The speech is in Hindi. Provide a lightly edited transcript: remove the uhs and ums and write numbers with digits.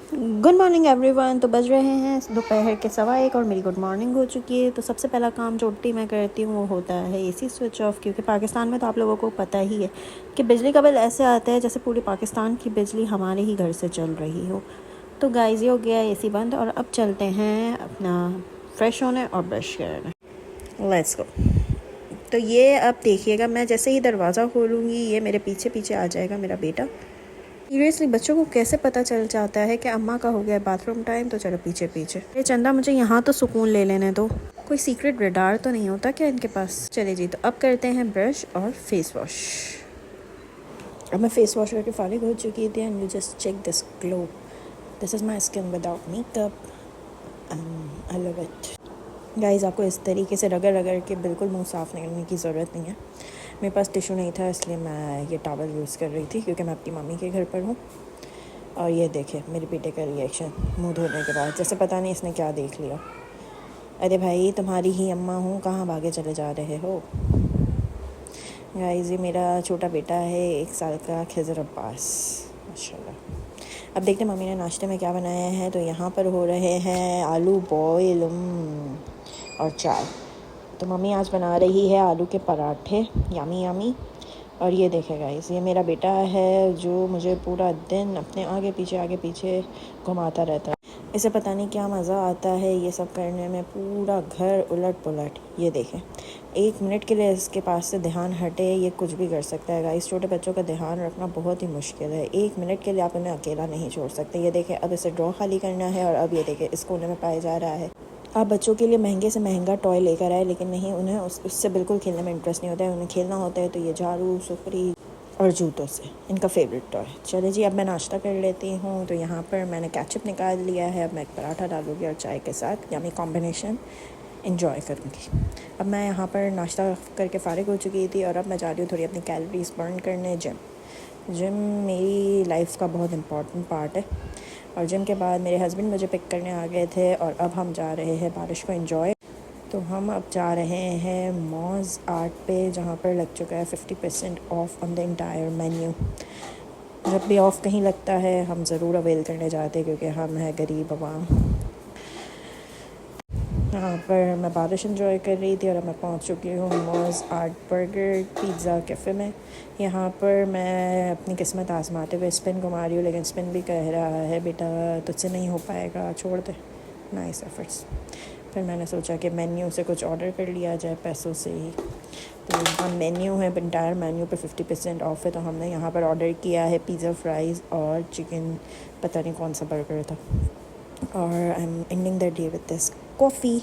Good morning everyone. तो बज रहे हैं दोपहर के 1:15 और मेरी गुड मॉर्निंग हो चुकी है। तो सबसे पहला काम जो उठती मैं करती हूँ वो होता है एसी स्विच ऑफ, क्योंकि पाकिस्तान में तो आप लोगों को पता ही है कि बिजली का बिल ऐसे आता है जैसे पूरे पाकिस्तान की बिजली हमारे ही घर से चल रही हो। तो गाइस ये हो गया एसी बंद और अब चलते हैं अपना फ्रेश होने और ब्रश करने। Let's go. तो ये अब देखिएगा, मैं जैसे ही दरवाज़ा खोलूँगी ये मेरे पीछे पीछे आ जाएगा मेरा बेटा। सीरियसली बच्चों को कैसे पता चल जाता है कि अम्मा का हो गया बाथरूम टाइम, तो चलो पीछे पीछे। ये चंदा मुझे यहाँ तो सुकून ले लेने दो, कोई सीक्रेट रेडार तो नहीं होता क्या इनके पास। चले जी, तो अब करते हैं ब्रश और फेस वॉश। अब मैं फेस वॉश करके फारिग हो चुकी थी and you just check this glow. This is my skin without makeup and I love it. Guys आपको इस तरीके से रगड़ रगड़ के बिल्कुल मुंह साफ़ करने की ज़रूरत नहीं है। मेरे पास टिशू नहीं था इसलिए मैं ये टॉवल यूज़ कर रही थी, क्योंकि मैं अपनी मम्मी के घर पर हूँ। और ये देखे मेरे बेटे का रिएक्शन मुंह धोने के बाद, जैसे पता नहीं इसने क्या देख लिया। अरे भाई तुम्हारी ही अम्मा हूँ, कहाँ भागे चले जा रहे हो। गाइस ये मेरा छोटा बेटा है 1 साल का खिज़र अब्बास, माशाल्लाह। अब देखते मम्मी ने नाश्ते में क्या बनाया है। तो यहाँ पर हो रहे हैं आलू बॉयल और चाय। तो मम्मी आज बना रही है आलू के पराठे, यामी यामी। और ये देखेगा गाइस, ये मेरा बेटा है जो मुझे पूरा दिन अपने आगे पीछे घुमाता रहता है। इसे पता नहीं क्या मज़ा आता है ये सब करने में, पूरा घर उलट पुलट। ये देखें, 1 मिनट के लिए इसके पास से ध्यान हटे ये कुछ भी कर सकता है गाइस। छोटे बच्चों का ध्यान रखना बहुत ही मुश्किल है, 1 मिनट के लिए आप उन्हें अकेला नहीं छोड़ सकते। ये देखें, अब इसे ड्रॉ खाली करना है और अब ये देखें इस कोने में पाया जा रहा है। आप बच्चों के लिए महंगे से महंगा टॉय लेकर आए, लेकिन नहीं, उन्हें उससे बिल्कुल खेलने में इंटरेस्ट नहीं होता है। उन्हें खेलना होता है तो ये झाड़ू, सुपरी और जूतों से, इनका फेवरेट टॉय। चले जी, अब मैं नाश्ता कर लेती हूँ। तो यहाँ पर मैंने केचप निकाल लिया है, अब मैं एक पराठा डालूँगी और चाय के साथ यानी कॉम्बिनेशन इन्जॉय करूँगी। अब मैं यहाँ पर नाश्ता करके फ़ारिग हो चुकी थी और अब मैं जा रही हूँ थोड़ी अपनी कैलोरीज बर्न करने जिम मेरी लाइफ का बहुत इम्पॉर्टेंट पार्ट है। और जिम के बाद मेरे हस्बैंड मुझे पिक करने आ गए थे और अब हम जा रहे हैं बारिश को एंजॉय। तो हम अब जा रहे हैं मॉज आर्ट पे, जहाँ पर लग चुका है 50% of on the entire menu. जब भी ऑफ़ कहीं लगता है हम ज़रूर अवेल करने जाते हैं, क्योंकि हम हैं गरीब अवाम। यहाँ पर मैं बारिश एंजॉय कर रही थी और अब मैं पहुँच चुकी हूँ Moj art burger pizza cafe में। यहाँ पर मैं अपनी किस्मत आजमाते हुए स्पिन घुमा रही हूँ, लेकिन स्पिन भी कह रहा है बेटा तुझसे नहीं हो पाएगा, छोड़ दे। Nice efforts. फिर मैंने सोचा कि मेन्यू से कुछ ऑर्डर कर लिया जाए पैसों से ही। तो यहाँ मेन्यू है, इंटायर मेन्यू पे 50% ऑफ है। तो हमने यहाँ पर ऑर्डर किया है पिज़्ज़ा फ्राइज़ और चिकन, पता नहीं कौन सा बर्गर था। और I am ending the day with this coffee.